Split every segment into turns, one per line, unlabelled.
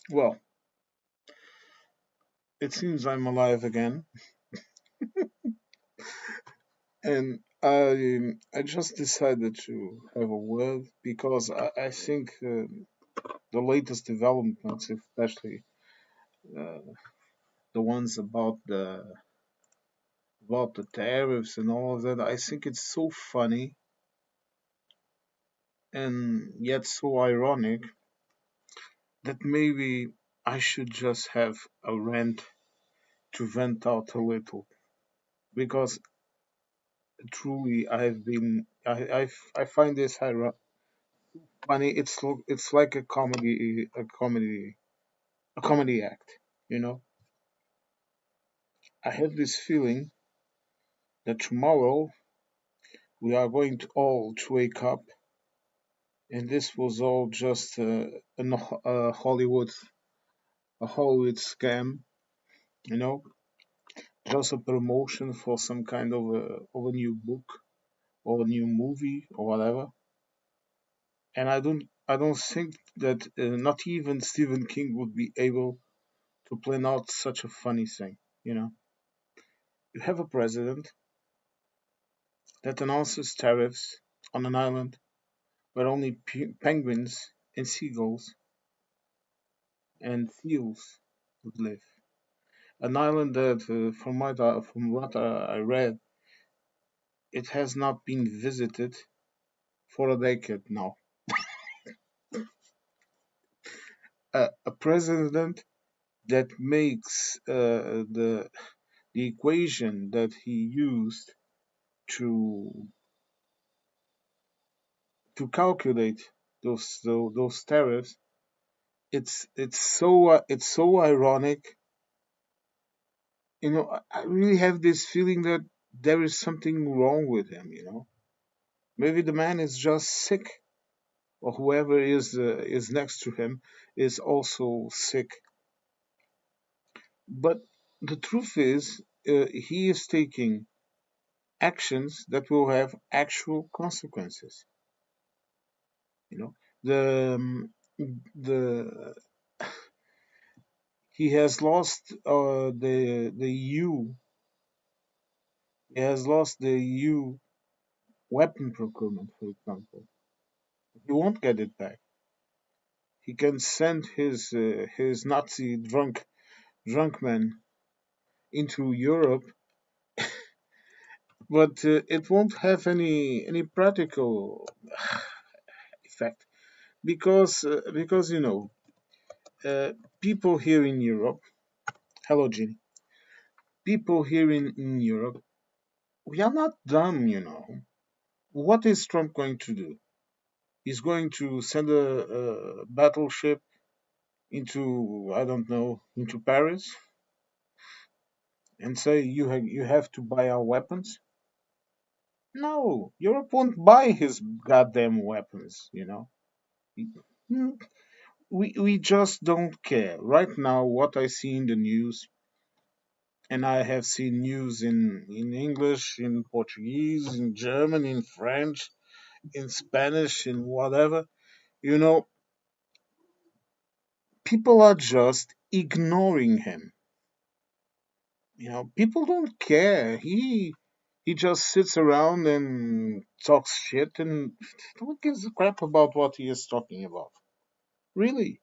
Well, it seems I'm alive again, and I just decided to have a word because I think the latest developments, especially uh, the ones about the tariffs and all of that, I think it's so funny and yet so ironic that maybe I should just have a rant to vent out a little because truly I find this funny. It's like a comedy act. You know, I have this feeling that tomorrow we are going to all to wake up, and this was all just a Hollywood scam. You know, just a promotion for some kind of a new book or a new movie or whatever. And I don't think that not even Stephen King would be able to plan out such a funny thing. You know, you have a president that announces tariffs on an island where only penguins and seagulls and seals would live. An island that, from what I read, it has not been visited for a decade now. A president that makes the equation that he used to to calculate those tariffs. It's so ironic. You know, I really have this feeling that there is something wrong with him. You know, maybe the man is just sick, or whoever is next to him is also sick. But the truth is, he is taking actions that will have actual consequences. You know, the he has lost the EU. He has lost the EU weapon procurement, for example. He won't get it back. He can send his Nazi drunk men into Europe, but it won't have any practical effect because uh, people here in Europe. Hello, Ginny. People here in Europe, we are not dumb, you know. What is Trump going to do? He's going to send a battleship into, I don't know, into Paris and say you have to buy our weapons. No, Europe won't buy his goddamn weapons. You know, Mm, we just don't care right now. What I see in the news, and I have seen news in English, in Portuguese, in German, in French, in Spanish, in whatever. You know, people are just ignoring him. You know, people don't care. He just sits around and talks shit and who gives a crap about what he is talking about? Really?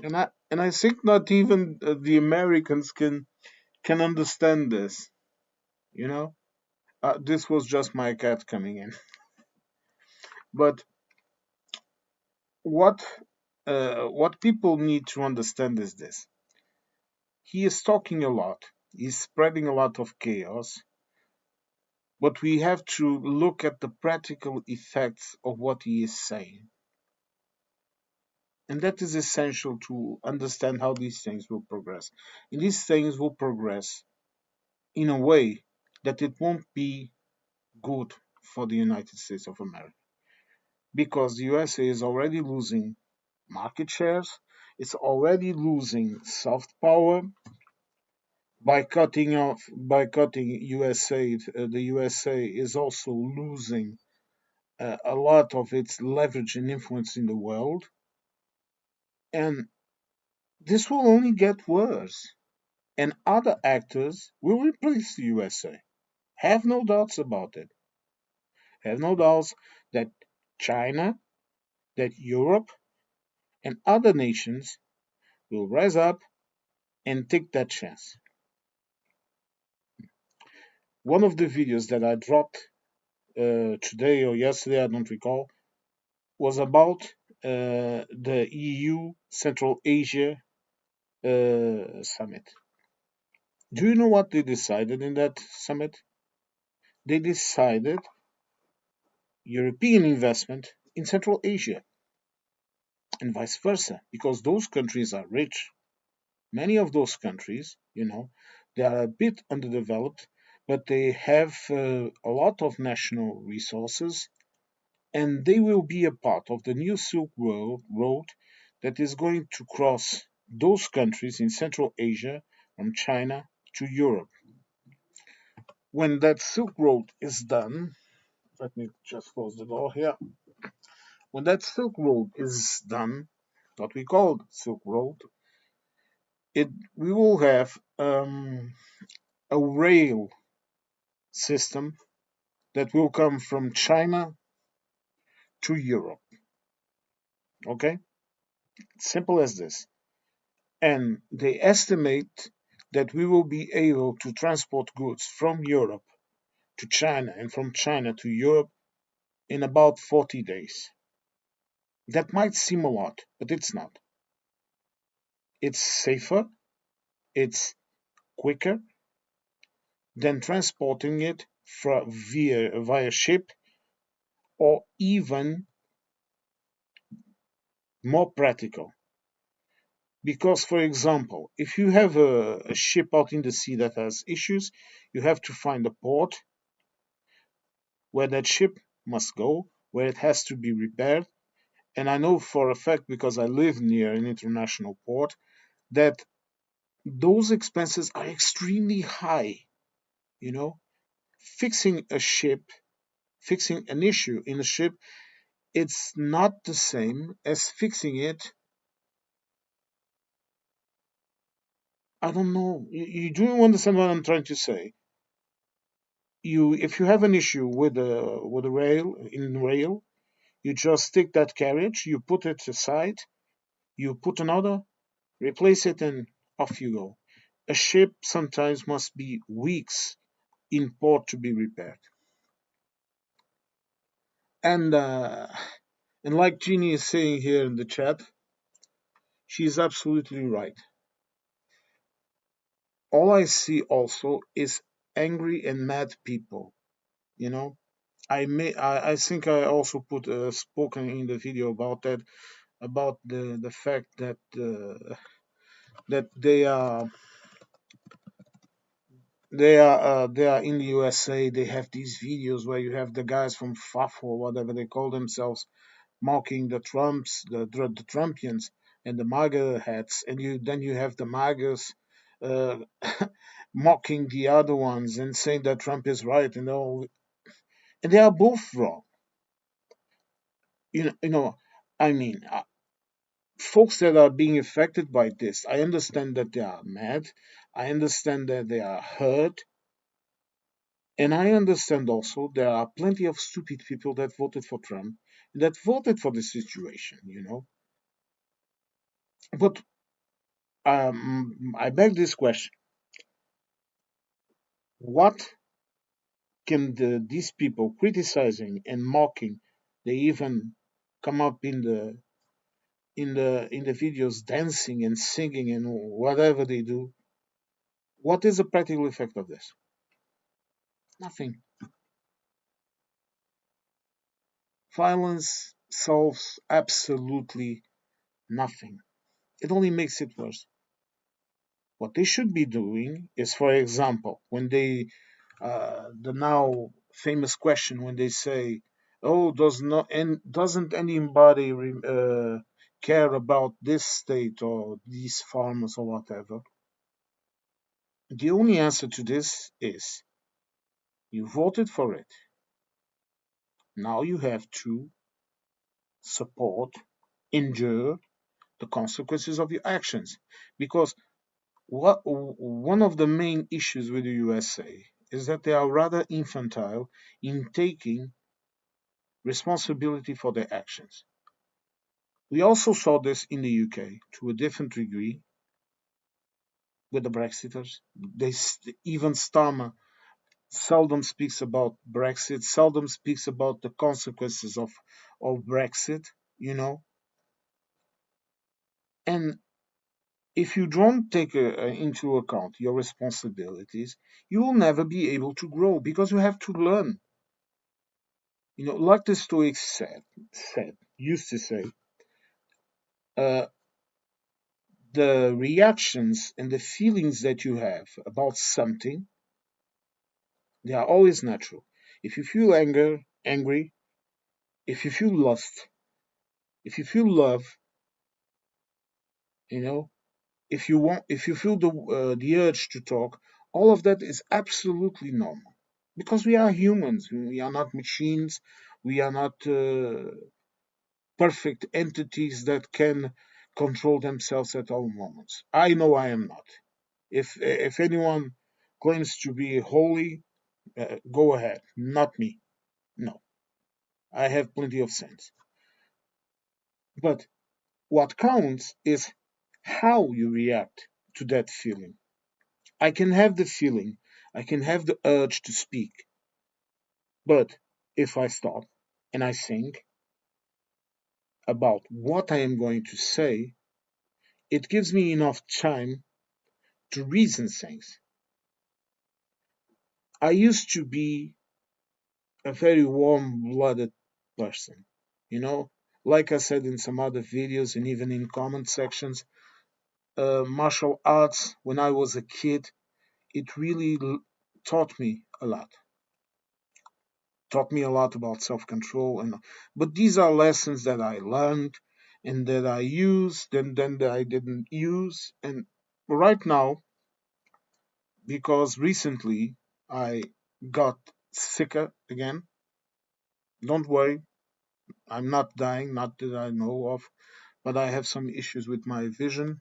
And I think not even the Americans can understand this. You know, this was just my cat coming in. But what what people need to understand is this: he is talking a lot. He's spreading a lot of chaos. But we have to look at the practical effects of what he is saying. And that is essential to understand how these things will progress. And these things will progress in a way that it won't be good for the United States of America. Because the USA is already losing market shares, it's already losing soft power by cutting USA. The USA is also losing a lot of its leverage and influence in the world. And this will only get worse, and other actors will replace the USA. Have no doubts about it. Have no doubts that China, that Europe, and other nations will rise up and take that chance. One of the videos that I dropped today or yesterday, I don't recall, was about the EU Central Asia summit. Do you know what they decided in that summit? They decided European investment in Central Asia and vice versa, because those countries are rich. Many of those countries, they are a bit underdeveloped, but they have a lot of national resources, and they will be a part of the new Silk Road that is going to cross those countries in Central Asia from China to Europe. When that Silk Road is done, let me just close the door here. When that Silk Road is done, what we call Silk Road, it we will have a rail system that will come from China to Europe. Okay, simple as this. And they estimate that we will be able to transport goods from Europe to China and from China to Europe in about 40 days. That might seem a lot, but it's not. It's safer, it's quicker than transporting it via ship, or even more practical. Because, for example, if you have a ship out in the sea that has issues, you have to find a port where that ship must go, where it has to be repaired. And I know for a fact, because I live near an international port, that those expenses are extremely high. You know, fixing a ship, fixing an issue in a ship, it's not the same as fixing it. I don't know. You do understand what I'm trying to say? If you have an issue with a rail, you just take that carriage, you put it aside, you put another, replace it, and off you go. A ship sometimes must be weeks in port to be repaired. And like Jeannie is saying here in the chat, she's absolutely right. All I see also is angry and mad people. You know, I think I also put spoken in the video about that, about the fact that they are in the USA. They have these videos where you have the guys from FAF or whatever they call themselves mocking the Trumps, the Trumpians, and the MAGA hats, and you have the MAGAs uh, mocking the other ones and saying that Trump is right, and they are both wrong. You know, I mean, folks that are being affected by this, I understand that they are mad, I understand that they are hurt, and I understand also there are plenty of stupid people that voted for Trump, that voted for the situation. But I beg this question: what can these people criticizing and mocking? They even come up in the videos dancing and singing and whatever they do. What is the practical effect of this? Nothing. Violence solves absolutely nothing. It only makes it worse. What they should be doing is, for example, when the now famous question when they say, "Oh, doesn't anybody care about this state or these farmers or whatever?" The only answer to this is, you voted for it. Now you have to support, endure, the consequences of your actions. Because one of the main issues with the USA is that they are rather infantile in taking responsibility for their actions. We also saw this in the UK to a different degree with the Brexiters. Even Starmer seldom speaks about Brexit, seldom speaks about the consequences of Brexit, you know. And if you don't take into account your responsibilities, you will never be able to grow because you have to learn. You know, like the Stoics used to say, uh, the reactions and the feelings that you have about something, they are always natural. If you feel angry, if you feel lust, if you feel love, you know, if you feel the urge to talk, all of that is absolutely normal because we are humans. We are not machines. We are not perfect entities that can control themselves at all moments. I know I am not. If anyone claims to be holy, go ahead. Not me. No, I have plenty of sense. But what counts is how you react to that feeling. I can have the feeling, I can have the urge to speak, but if I stop and I think about what I am going to say, it gives me enough time to reason things. I used to be a very warm blooded person, you know, like I said in some other videos and even in comment sections. Martial arts, when I was a kid, it really taught me a lot. Taught me a lot about self-control, and but these are lessons that I learned and that I used and then that I didn't use. And right now, because recently I got sicker again, don't worry, I'm not dying, not that I know of, but I have some issues with my vision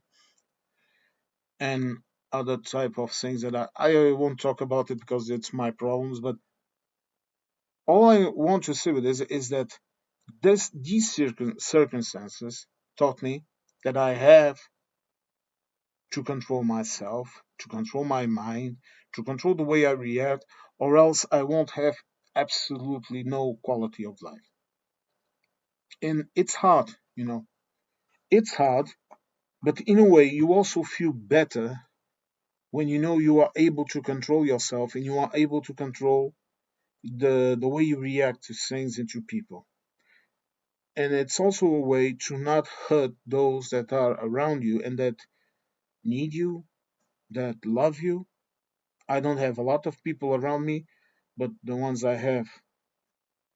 and other type of things that I won't talk about it because it's my problems. But all I want to say with this is that these circumstances taught me that I have to control myself, to control my mind, to control the way I react, or else I won't have absolutely no quality of life. And it's hard, you know. It's hard, but in a way, you also feel better when you know you are able to control yourself and you are able to control the way you react to things and to people. And it's also a way to not hurt those that are around you and that need you, that love you. I don't have a lot of people around me, but the ones I have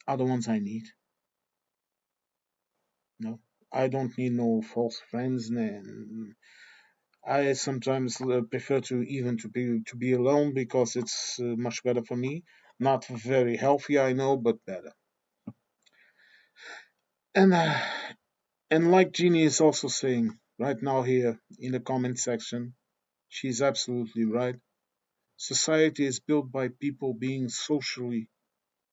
are the ones I need. No, I don't need no false friends. And I sometimes prefer to even to be alone because it's much better for me. Not very healthy, I know, but better. And like Jeannie is also saying right now here in the comment section, she's absolutely right. Society is built by people being socially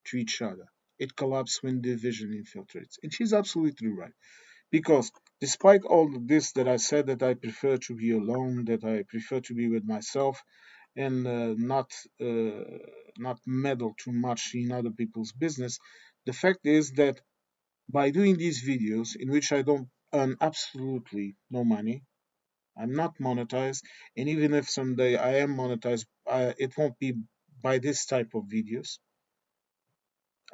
to each other. It collapses when division infiltrates. And she's absolutely right. Because despite all of this that I said that I prefer to be alone, that I prefer to be with myself and uh, not meddle too much in other people's business, the fact is that by doing these videos in which I don't earn absolutely no money, I'm not monetized, and even if someday I am monetized, it won't be by this type of videos.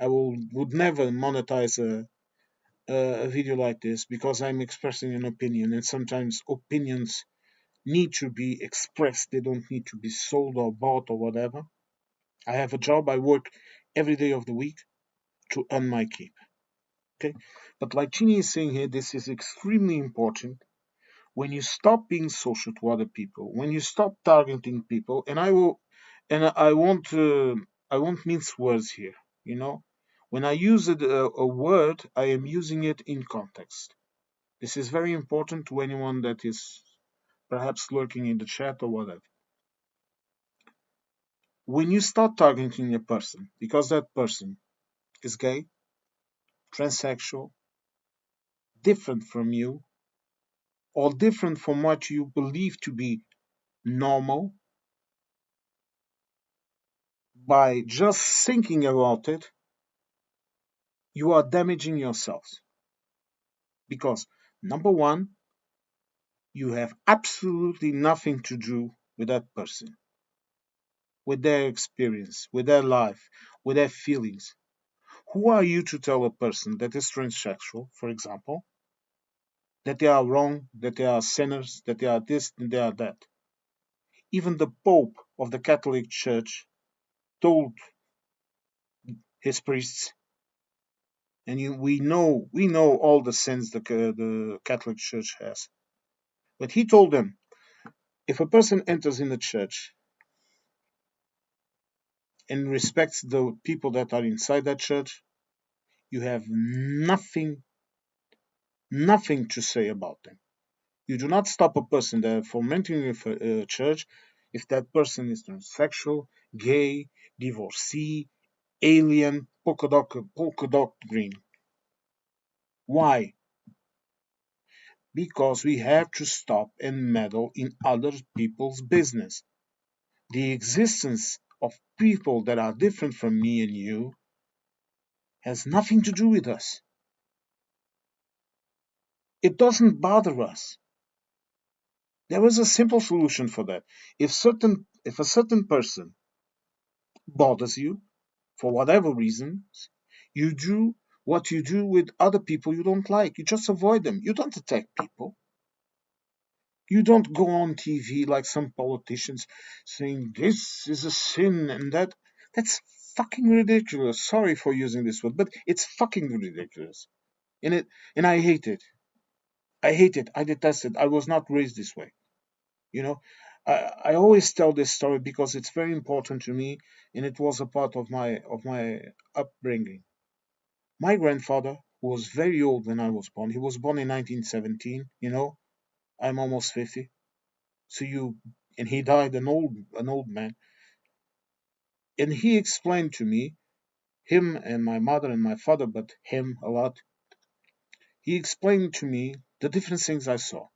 I would never monetize a video like this because I'm expressing an opinion, and sometimes opinions need to be expressed. They don't need to be sold or bought or whatever. I have a job. I work every day of the week to earn my keep. Okay, but like Chini is saying here, this is extremely important. When you stop being social to other people, when you stop targeting people, and I won't mince words here. You know, when I use a word, I am using it in context. This is very important to anyone that is perhaps lurking in the chat or whatever. When you start targeting a person because that person is gay, transsexual, different from you, or different from what you believe to be normal, by just thinking about it, you are damaging yourselves. Because, number one, you have absolutely nothing to do with that person, with their experience, with their life, with their feelings. Who are you to tell a person that is transsexual, for example, that they are wrong, that they are sinners, that they are this and they are that? Even the Pope of the Catholic Church told his priests, and we know all the sins the Catholic Church has. But he told them, if a person enters in the church and respects the people that are inside that church, you have nothing to say about them. You do not stop a person that from entering a church if that person is transsexual, gay, divorcee, alien, polka dot green. Why? Because we have to stop and meddle in other people's business. The existence of people that are different from me and you has nothing to do with us. It doesn't bother us. There is a simple solution for that. If a certain person bothers you for whatever reasons, you do what you do with other people you don't like. You just avoid them. You don't attack people. You don't go on TV like some politicians saying this is a sin and that. That's fucking ridiculous. Sorry for using this word, but it's fucking ridiculous. And I hate it. I hate it. I detest it. I was not raised this way. You know, I always tell this story because it's very important to me, and it was a part of my upbringing. My grandfather was very old when I was born. He was born in 1917. I'm almost 50. So and he died an old man. And he explained to me, him and my mother and my father, but him a lot. He explained to me the different things I saw.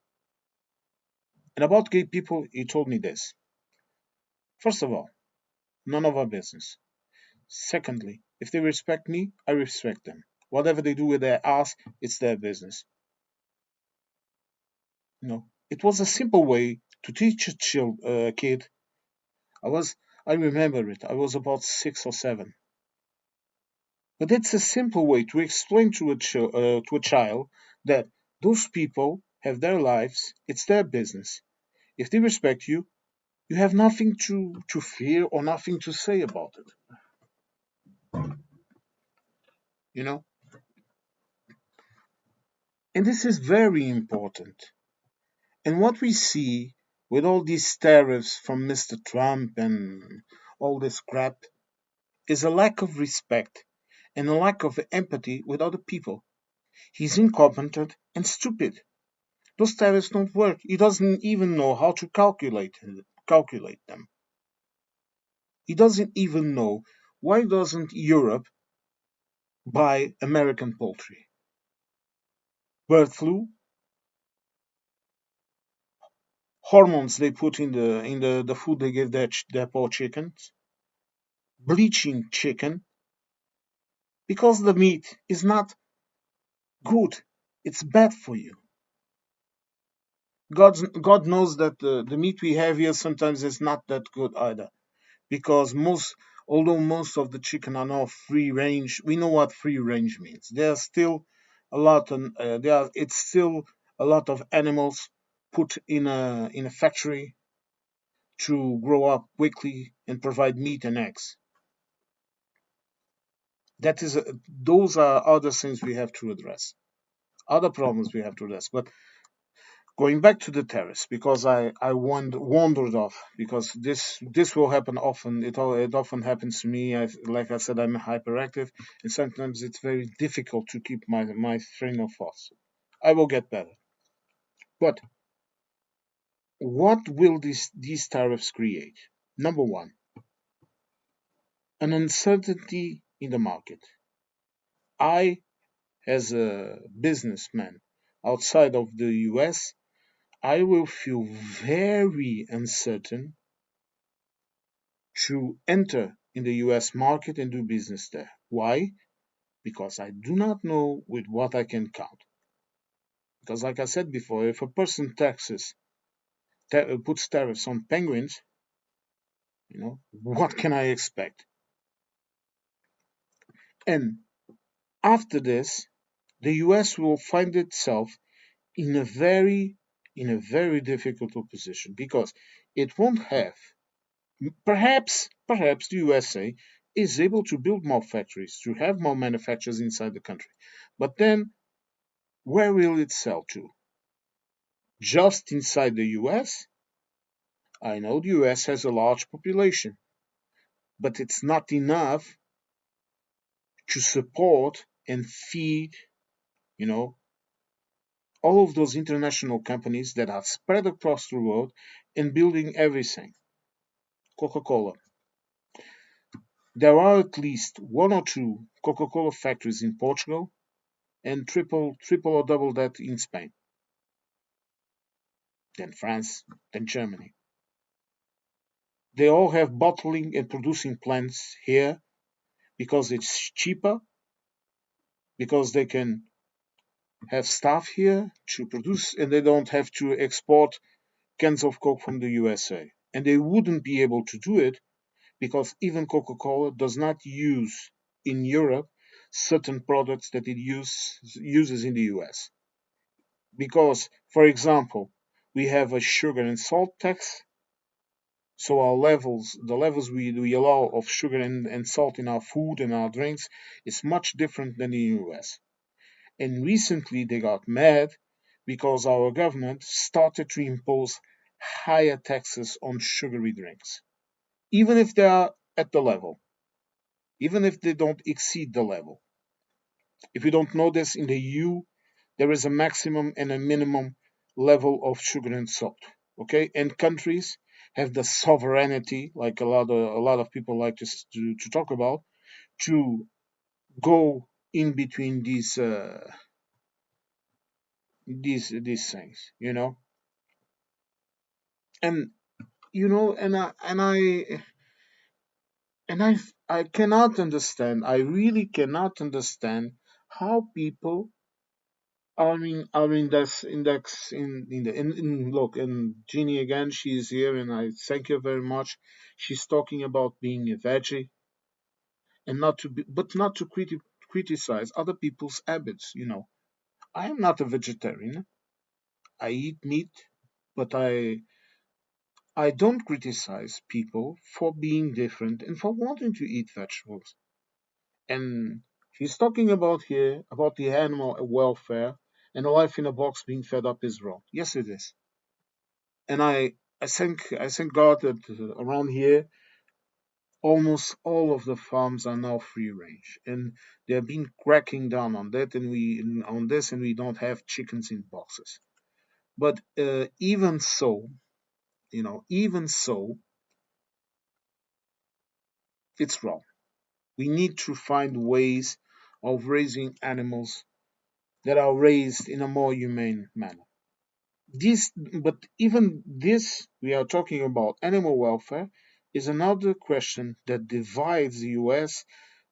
And about gay people, he told me this. First of all, none of our business. Secondly, if they respect me, I respect them. Whatever they do with their ass, it's their business. It was a simple way to teach a kid. I remember it. I was about 6 or 7. But it's a simple way to explain to a child that those people have their lives. It's their business. If they respect you, you have nothing to fear or nothing to say about it. You know, and this is very important. And what we see with all these tariffs from Mr. Trump and all this crap is a lack of respect and a lack of empathy with other people. He's incompetent and stupid. Those tariffs don't work. He doesn't even know how to calculate them. He doesn't even know why doesn't Europe buy American poultry. Bird flu, hormones they put in the food they give their poor chickens, bleaching chicken, because the meat is not good. It's bad for you. God knows that the meat we have here sometimes is not that good either. Because although most of the chicken are now free range, we know what free range means. There's still a lot, it's still a lot of animals put in a factory to grow up quickly and provide meat and eggs. Those are other things we have to address, other problems we have to address. But going back to the terrace, because I wandered off, because this will happen often. It often happens to me. Like I said, I'm hyperactive, and sometimes it's very difficult to keep my train of thoughts. I will get better. But what will these tariffs create? Number one, an uncertainty in the market. I, as a businessman outside of the US, I will feel very uncertain to enter in the US market and do business there. Why? Because I do not know with what I can count. Because, like I said before, if a person puts tariffs on penguins, what can I expect? And after this, the US will find itself in a very difficult position because it won't have. Perhaps the USA is able to build more factories, to have more manufacturers inside the country. But then, where will it sell to? Just inside the US? I know the US has a large population, but it's not enough to support and feed, you know, all of those international companies that are spread across the world and building everything. Coca-Cola. There are at least one or two Coca-Cola factories in Portugal and triple or double that in Spain, then France, then Germany. They all have bottling and producing plants here because it's cheaper, because they can have staff here to produce and they don't have to export cans of Coke from the USA. And they wouldn't be able to do it because even Coca-Cola does not use in Europe certain products that it uses in the US. Because, for example, we have a sugar and salt tax, so the levels we allow of sugar and salt in our food and our drinks is much different than in the US. And recently they got mad because our government started to impose higher taxes on sugary drinks, even if they are at the level, even if they don't exceed the level. If you don't know this, in the EU, there is a maximum and a minimum level of sugar and salt. Okay, and countries have the sovereignty, like a lot of people like to talk about, to go in between these things, and and I cannot understand. I really cannot understand how people that's in look, and Jeannie again, she's here, and I thank you very much. She's talking about being a veggie and not to criticize other people's habits. I am not a vegetarian. I eat meat, but I don't criticize people for being different and for wanting to eat vegetables. And she's talking about here about the animal welfare and a life in a box being fed up is wrong. Yes, it is. And I thank God that around here almost all of the farms are now free range, and they've been cracking down on that, and we don't have chickens in boxes. But even so, it's wrong. We need to find ways of raising animals that are raised in a more humane manner. But even this, we are talking about animal welfare, is another question that divides the US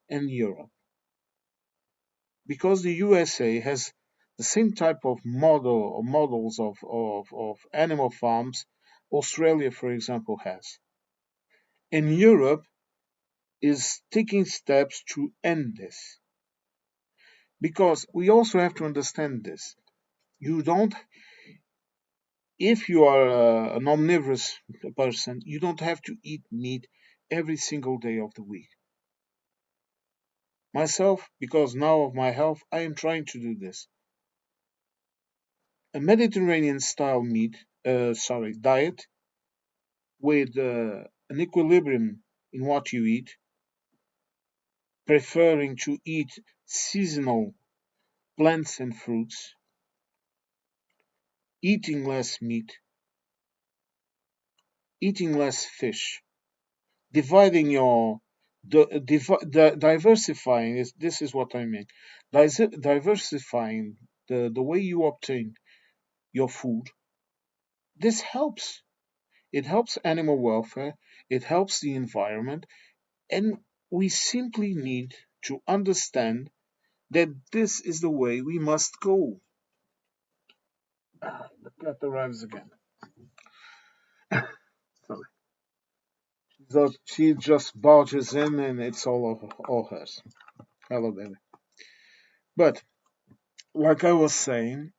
and Europe. Because the USA has the same type of model or models of animal farms Australia, for example, has. And Europe is taking steps to end this. Because we also have to understand this. You don't, if you are an omnivorous person, you don't have to eat meat every single day of the week. Myself, because now of my health, I am trying to do this. A Mediterranean style diet with an equilibrium in what you eat, preferring to eat seasonal plants and fruits, eating less meat, eating less fish, dividing your diversifying is this is what I mean. Diversifying the way you obtain your food. This helps. It helps animal welfare, it helps the environment, and we simply need to understand that this is the way we must go. The cat arrives again. Sorry. So she just barges in and it's all hers. Hello, baby. But like I was saying,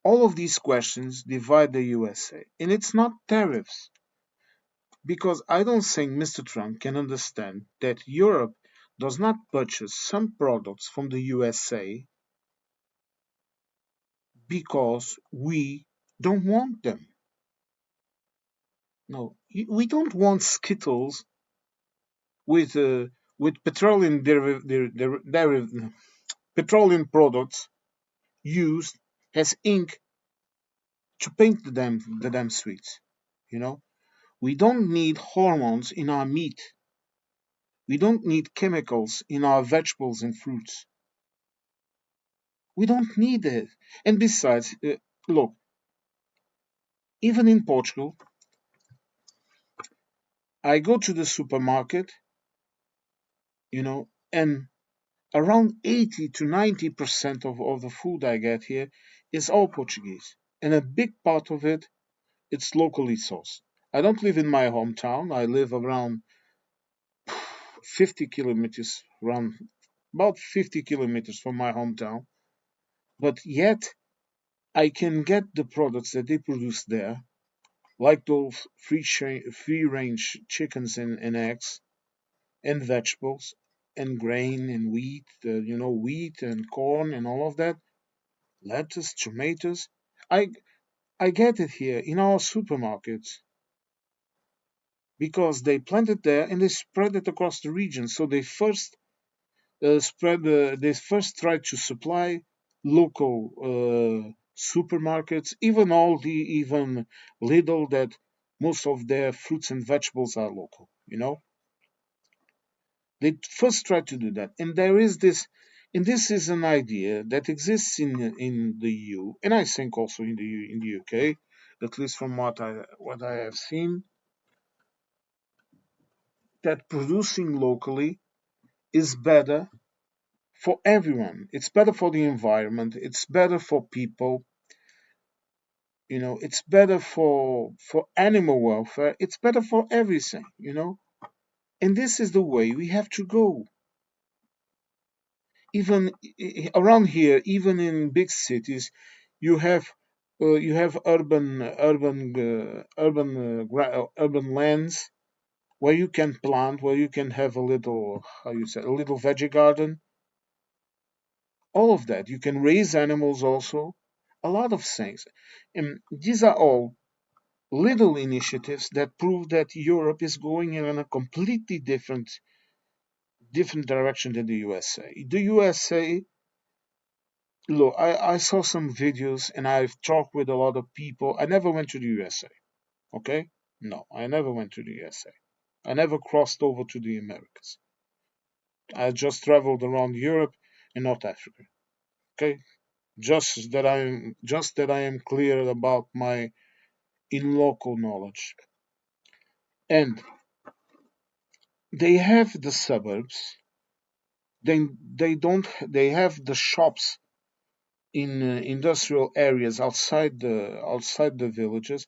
all of these questions divide the USA. And it's not tariffs, because I don't think Mr. Trump can understand that Europe does not purchase some products from the USA because we don't want them. No, we don't want Skittles with petroleum petroleum products used as ink to paint the damn sweets. You know, we don't need hormones in our meat. We don't need chemicals in our vegetables and fruits. We don't need it. And besides, look, even in Portugal, I go to the supermarket, and around 80 to 90% of the food I get here is all Portuguese. And a big part of it, it's locally sourced. I don't live in my hometown. I live around 50 kilometers, around about 50 kilometers from my hometown. But yet, I can get the products that they produce there, like those free range chickens and eggs, and vegetables, and grain and wheat, wheat and corn and all of that, lettuce, tomatoes. I I get it here in our supermarkets because they plant it there and they spread it across the region. So they first they first try to supply local supermarkets, even Aldi, even Lidl, that most of their fruits and vegetables are local. They first try to do that, and there is this, and this is an idea that exists in the EU, and I think also in the UK, at least from what I have seen, that producing locally is better for everyone. It's better for the environment. It's better for people. It's better for animal welfare. It's better for everything. And this is the way we have to go. Even around here, even in big cities, you have urban lands where you can plant, where you can have a little, how you say, a little veggie garden. All of that. You can raise animals also. A lot of things. And these are all little initiatives that prove that Europe is going in a completely different direction than the USA. The USA, look, I saw some videos and I've talked with a lot of people. I never went to the USA. Okay? No, I never went to the USA. I never crossed over to the Americas. I just traveled around Europe and North Africa. Okay? Just that I am clear about my in local knowledge. And they have the suburbs. They don't. They have the shops in industrial areas outside the villages.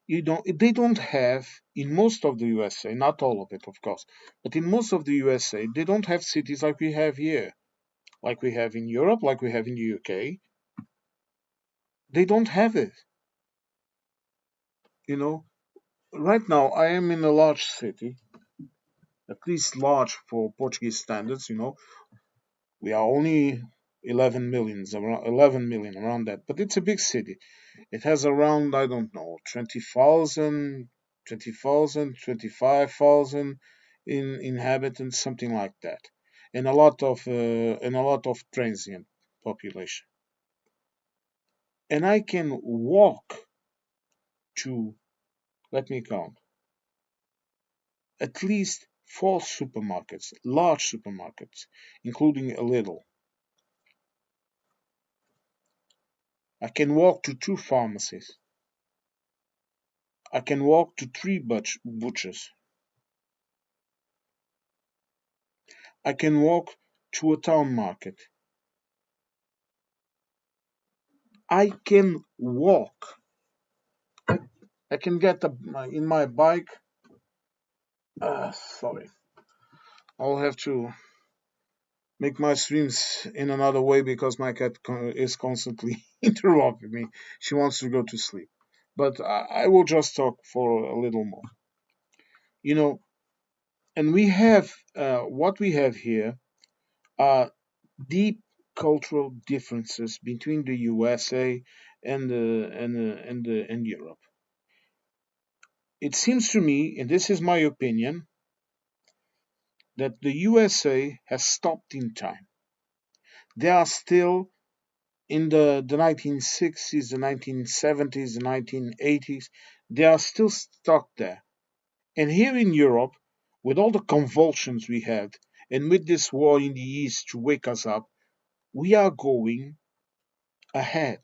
They don't have in most of the USA, not all of it, of course, but in most of the USA, they don't have cities like we have here, like we have in Europe, like we have in the UK. They don't have it. You know, right now I am in a large city, at least large for Portuguese standards. We are only 11 million around that, but it's a big city. It has around, I don't know, 25,000 inhabitants, something like that, and a lot of transient population. and I can walk to, let me count, at least four supermarkets, large supermarkets, including a little. I can walk to two pharmacies. I can walk to three butchers. I can walk to a town market. I can walk. I can get in my bike. Sorry, I'll have to make my streams in another way because my cat is constantly interrupting me. She wants to go to sleep. But I will just talk for a little more. You know, and we have what we have here are deep cultural differences between the USA and Europe. It seems to me, and this is my opinion, that the USA has stopped in time. They are still in the 1960s, the 1970s, the 1980s. They are still stuck there. And here in Europe, with all the convulsions we had, and with this war in the East to wake us up, we are going ahead.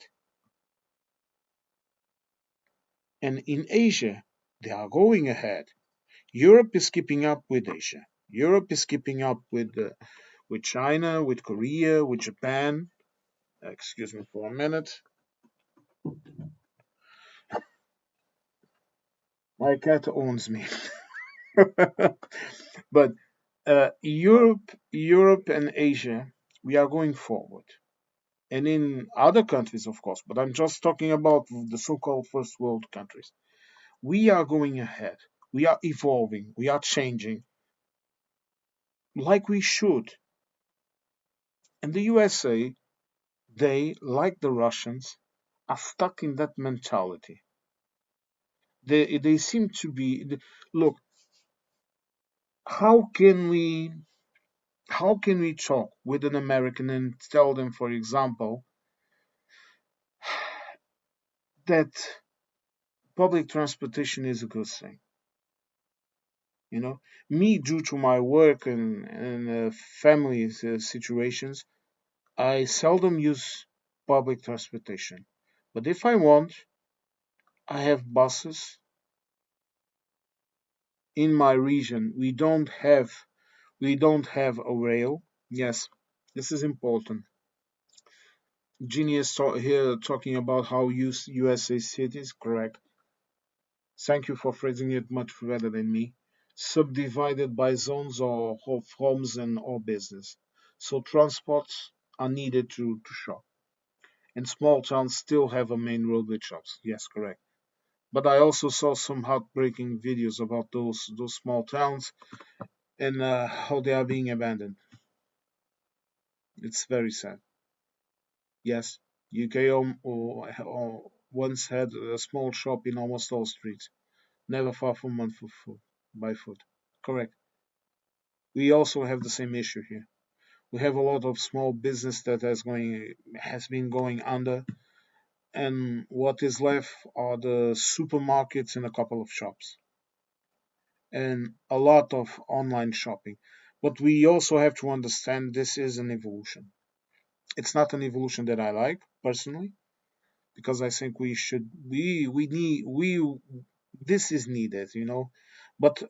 And in Asia, they are going ahead. Europe is keeping up with Asia. Europe is keeping up with China, with Korea, with Japan. Excuse me for a minute. My cat owns me. But Europe and Asia, we are going forward. And in other countries, of course, but I'm just talking about the so-called first world countries. We are going ahead. We are evolving. We are changing like we should. And the USA, they, like the Russians, are stuck in that mentality. They seem to be. Look, how can we how can we talk with an American and tell them, for example, that public transportation is a good thing? You know, me, due to my work and family situations, I seldom use public transportation. But if I want, I have buses in my region. We don't have a rail. Yes, this is important. Genius here talking about how USA cities, correct. Thank you for phrasing it much better than me. Subdivided by zones or of homes and or business. So transports are needed to shop. And small towns still have a main road with shops. Yes, correct. But I also saw some heartbreaking videos about those small towns and how they are being abandoned. It's very sad. Yes, UK once had a small shop in almost all streets, never far from one for food, by foot. Correct. We also have the same issue here. We have a lot of small business that has been going under, and what is left are the supermarkets and a couple of shops, and a lot of online shopping. But we also have to understand this is an evolution. It's not an evolution that I like personally, because I think we need we this is needed, you know. But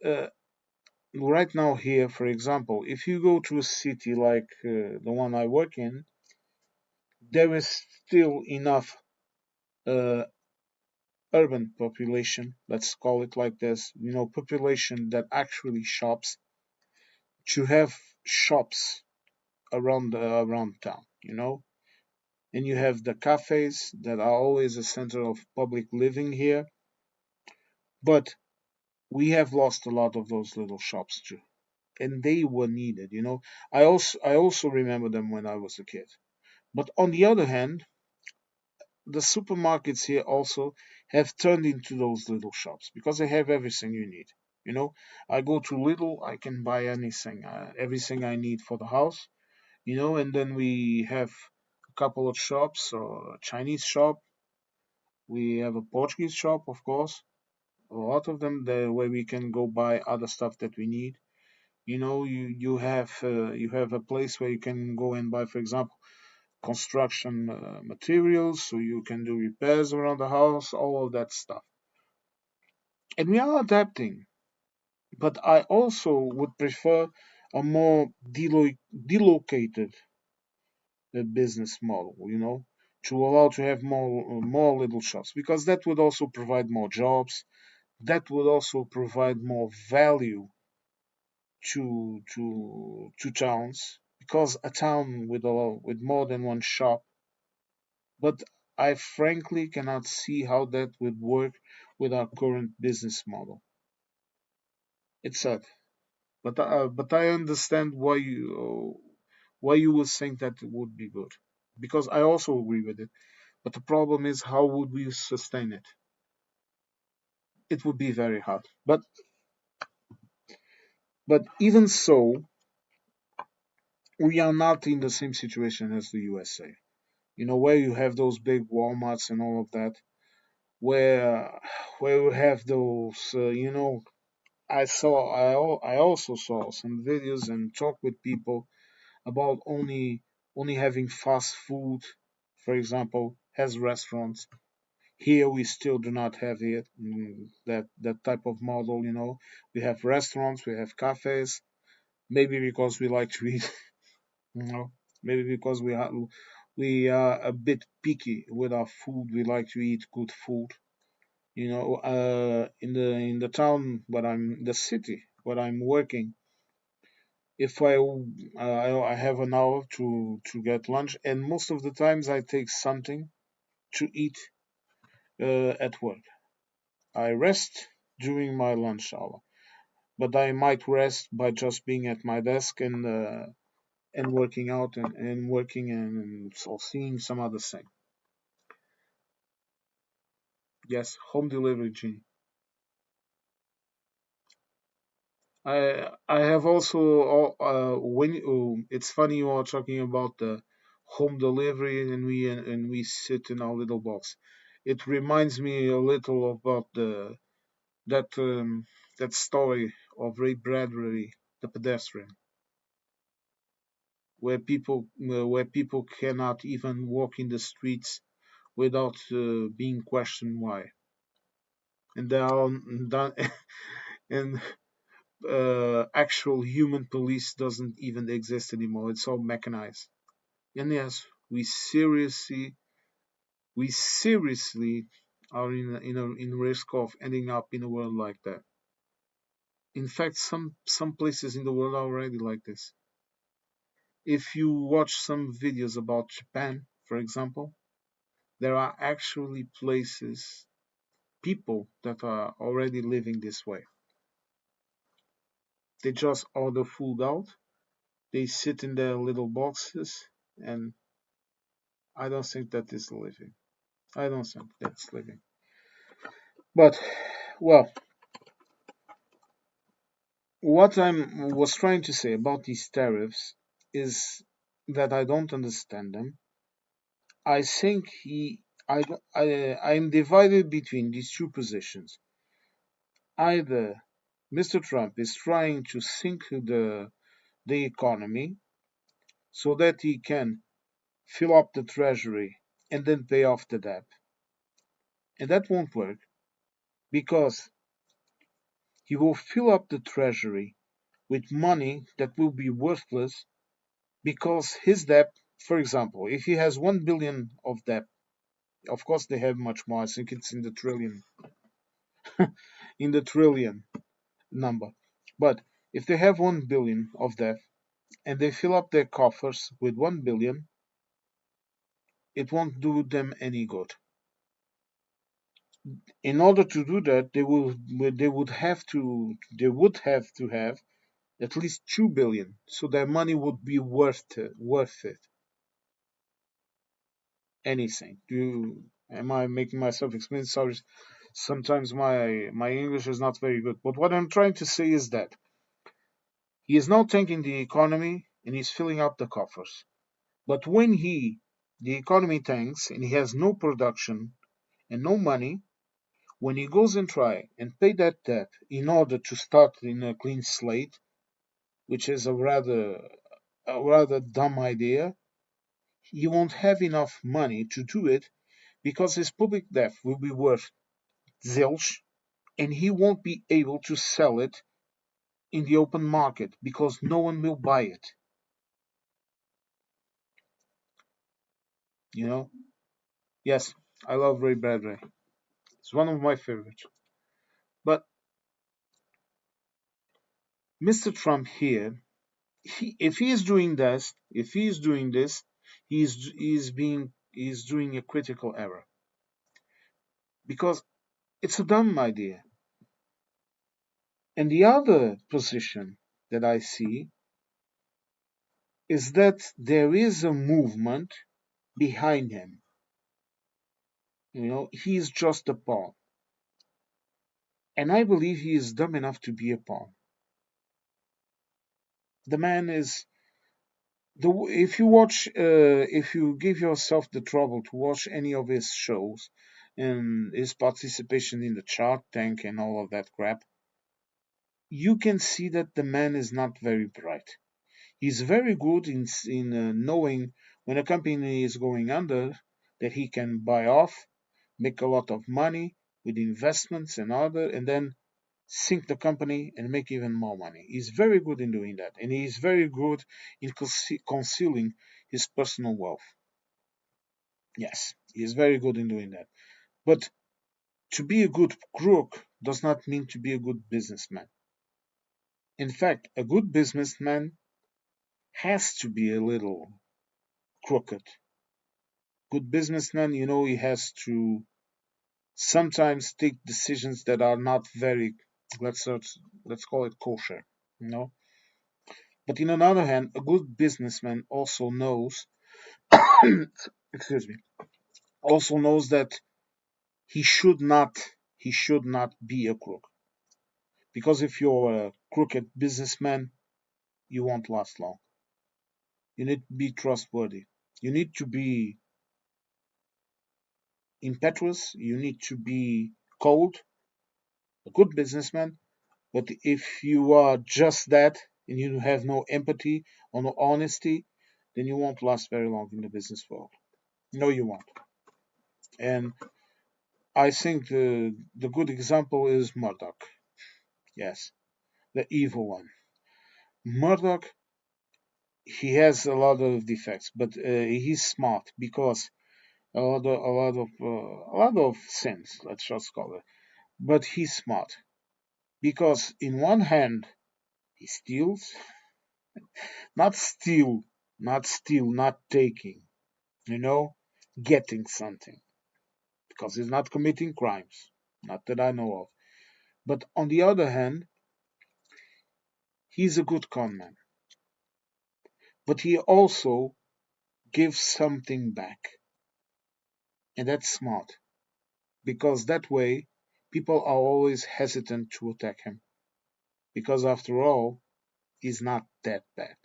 right now here, for example, if you go to a city like the one I work in, there is still enough uh, urban population, let's call it like this, you know, population that actually shops to have shops around town, you know. And you have the cafes that are always a center of public living here, but we have lost a lot of those little shops too, and they were needed, you know. I also remember them when I was a kid. But on the other hand, the supermarkets here also have turned into those little shops because they have everything you need, you know. I go to Lidl, I can buy anything, everything I need for the house, you know. And then we have a couple of shops or a Chinese shop, We have a Portuguese shop, of course, a lot of them there where we can go buy other stuff that we need. You have a place where you can go and buy, for example, construction materials, so you can do repairs around the house, all of that stuff. And we are adapting, but I also would prefer a more delocated business model, to allow to have more little shops, because that would also provide more jobs. That would also provide more value to towns, because a town with more than one shop. But I frankly cannot see how that would work with our current business model. It's sad, but I understand why you would think that it would be good, because I also agree with it. But the problem is, how would we sustain it? It would be very hard. But even so, we are not in the same situation as the USA. Where you have those big Walmarts and all of that, where you have those, I also saw some videos and talked with people about only having fast food, for example, as restaurants. Here we still do not have it, that type of model. We have restaurants, we have cafes. Maybe because we like to eat, you know, maybe because we are a bit picky with our food. We like to eat good food. In the town where the city where I'm working, if I have an hour to get lunch, and most of the times I take something to eat at work. I rest during my lunch hour, but I might rest by just being at my desk and working out and working and so seeing some other thing. Yes, home delivery, Gene. I have also it's funny you are talking about the home delivery and we sit in our little box. It reminds me a little about that story of Ray Bradbury, the pedestrian, where people cannot even walk in the streets without being questioned why, and they are done, and actual human police doesn't even exist anymore. It's all mechanized. And yes, we seriously are in risk of ending up in a world like that. In fact, some places in the world are already like this. If you watch some videos about Japan, for example, there are actually places, people that are already living this way. They just order food out, they sit in their little boxes, and I don't think that is living. I don't think that's living. But, well, what I was trying to say about these tariffs is that I don't understand them. I think I'm divided between these two positions. Either Mr. Trump is trying to sink the economy so that he can fill up the treasury and then pay off the debt. And that won't work, because he will fill up the treasury with money that will be worthless, because his debt, for example, if he has 1 billion of debt, of course they have much more. I think it's in the trillion number. But if they have 1 billion of debt and they fill up their coffers with 1 billion, it won't do them any good. In order to do that, they would have to have at least 2 billion, so their money would be worth it anything. Am I making myself explain? Sorry, sometimes my English is not very good. But what I'm trying to say is that he is now tanking the economy and he's filling up the coffers. But when the economy tanks and he has no production and no money, when he goes and try and pay that debt in order to start in a clean slate, which is a rather dumb idea, he won't have enough money to do it because his public debt will be worth zilch, and he won't be able to sell it in the open market because no one will buy it. You know? Yes, I love Ray Bradbury. It's one of my favorites. But Mr. Trump here, if he is doing this, he's doing a critical error because it's a dumb idea. And the other position that I see is that there is a movement behind him. He's just a pawn. And I believe he is dumb enough to be a pawn. The man is if you give yourself the trouble to watch any of his shows and his participation in the Shark Tank and all of that crap, you can see that the man is not very bright. He's very good in knowing when a company is going under that he can buy off, make a lot of money with investments and then sink the company and make even more money. He's very good in doing that, and he's very good in concealing his personal wealth. Yes, he's very good in doing that. But to be a good crook does not mean to be a good businessman. In fact, a good businessman has to be a little crooked. Good businessman, he has to sometimes take decisions that are not very, let's let's call it kosher, you know. But on the other hand, a good businessman also knows, excuse me, also knows that he should not he should not be a crook. Because if you're a crooked businessman, you won't last long. You need to be trustworthy. You need to be impetuous. You need to be cold, a good businessman. But if you are just that and you have no empathy or no honesty, then you won't last very long in the business world. No, you won't. And I think the good example is Murdoch. Yes, the evil one. Murdoch, he has a lot of defects, but he's smart because a lot of sins. Let's just call it. But he's smart because in one hand he steals, not steal, not taking. You know, getting something because he's not committing crimes, not that I know of. But on the other hand, he's a good conman, but he also gives something back, and that's smart because that way people are always hesitant to attack him because after all, he's not that bad.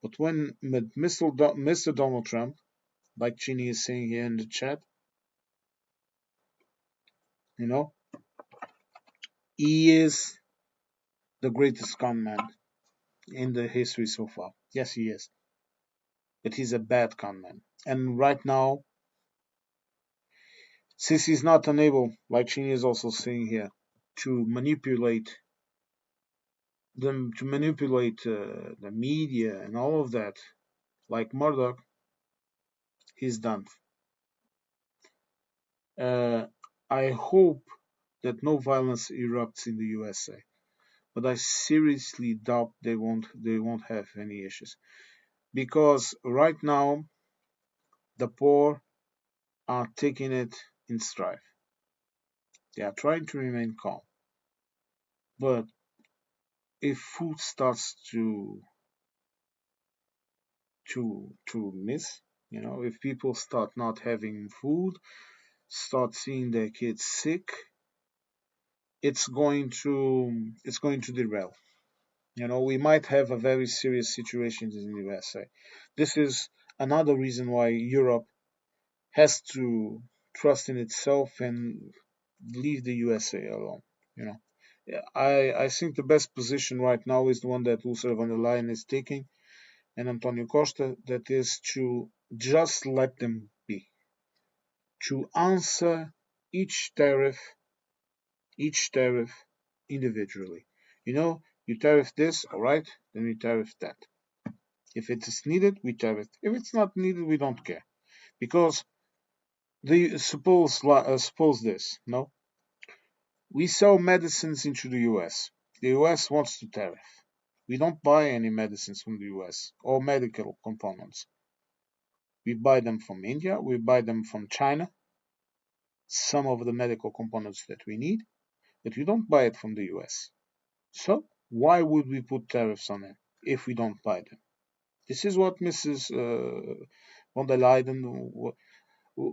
But when Mr. Donald Trump, like Chini is saying here in the chat, you know, he is the greatest conman in the history so far. Yes, he is. But he's a bad conman. And right now, since he's not unable, like Chini is also saying here, to manipulate them, to manipulate the media and all of that, like Murdoch, he's done. Uh, I hope that no violence erupts in the USA, but I seriously doubt they won't have any issues because right now the poor are taking it in stride. They are trying to remain calm, but if food starts to miss, if people start not having food, start seeing their kids sick, it's going to derail. We might have a very serious situation in the USA. This is another reason why Europe has to trust in itself and leave the USA alone. You know, yeah, I think the best position right now is the one that Ursula von der Leyen is taking and Antonio Costa, that is to just let them be, to answer each tariff, each tariff individually. You know, you tariff this, all right, then we tariff that. If it is needed, we tariff. If it's not needed, we don't care. Because suppose this, no, we sell medicines into the US. The US wants to tariff. We don't buy any medicines from the US or medical components. We buy them from India, we buy them from China, some of the medical components that we need, but we don't buy it from the US. So why would we put tariffs on it if we don't buy them? This is what Mrs. von der Leyen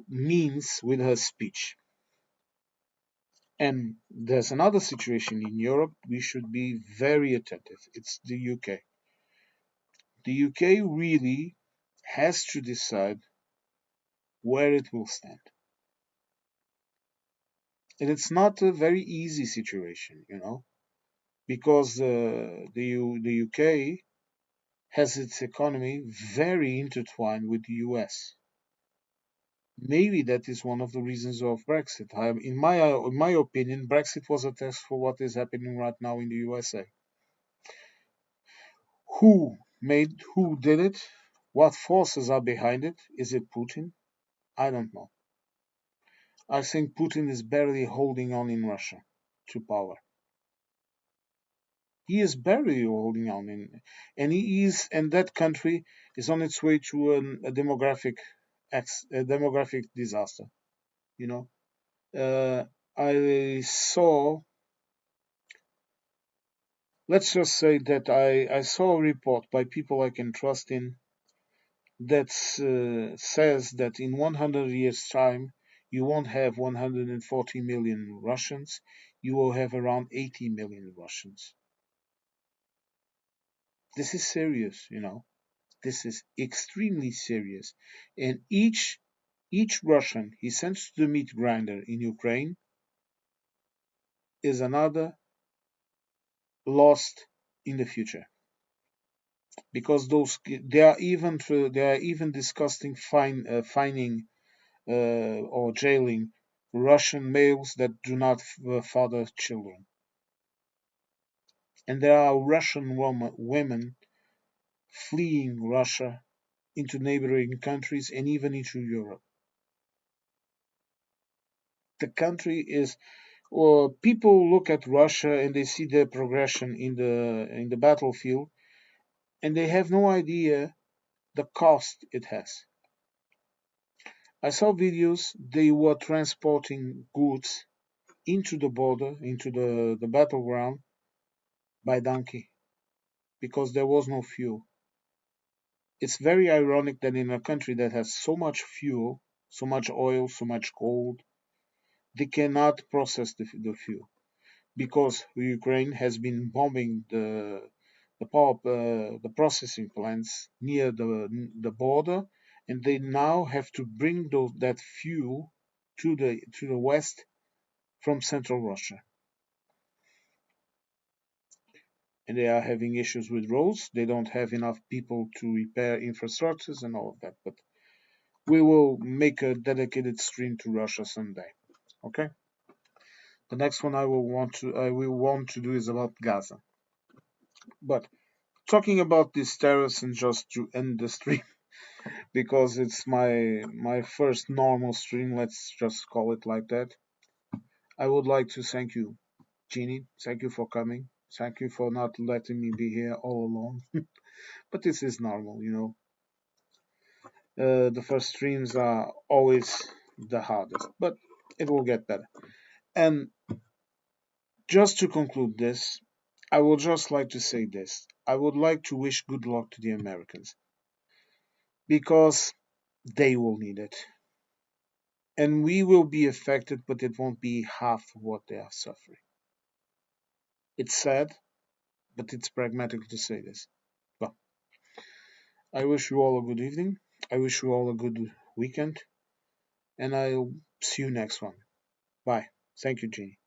means with her speech. And there's another situation in Europe we should be very attentive. It's the UK. The UK really has to decide where it will stand. And it's not a very easy situation, you know, because the UK has its economy very intertwined with the US. Maybe that is one of the reasons of Brexit. In my opinion, Brexit was a test for what is happening right now in the USA. Who did it? What forces are behind it? Is it Putin? I don't know. I think Putin is barely holding on in Russia to power. He is barely holding on in, and that country is on its way to a demographic disaster. You know, I saw. Let's just say that I saw a report by people I can trust in that says that in 100 years' time, you won't have 140 million Russians, you will have around 80 million Russians. This is serious, you know. This is extremely serious. And each Russian he sends to the meat grinder in Ukraine is another lost in the future. Because they are even discussing fining or jailing Russian males that do not father children. And there are Russian women fleeing Russia into neighboring countries and even into Europe. The country is, or people look at Russia and they see their progression in the battlefield, and they have no idea the cost it has. I saw videos they were transporting goods into the border, into the battleground by donkey because there was no fuel. It's very ironic that in a country that has so much fuel, so much oil, so much gold, they cannot process the fuel because Ukraine has been bombing the processing plants near the border, and they now have to bring that fuel to the west from central Russia. And they are having issues with roads. They don't have enough people to repair infrastructures and all of that. But we will make a dedicated stream to Russia someday. Okay. The next one I will want to do is about Gaza. But talking about these tariffs, and just to end the stream because it's my first normal stream. Let's just call it like that. I would like to thank you, Jeannie. Thank you for coming. Thank you for not letting me be here all alone. But this is normal, you know. The first streams are always the hardest, but it will get better. And just to conclude this, I would just like to say this. I would like to wish good luck to the Americans because they will need it. And we will be affected, but it won't be half of what they are suffering. It's sad, but it's pragmatic to say this. Well, I wish you all a good evening. I wish you all a good weekend. And See you next one. Bye. Thank you, Jenny.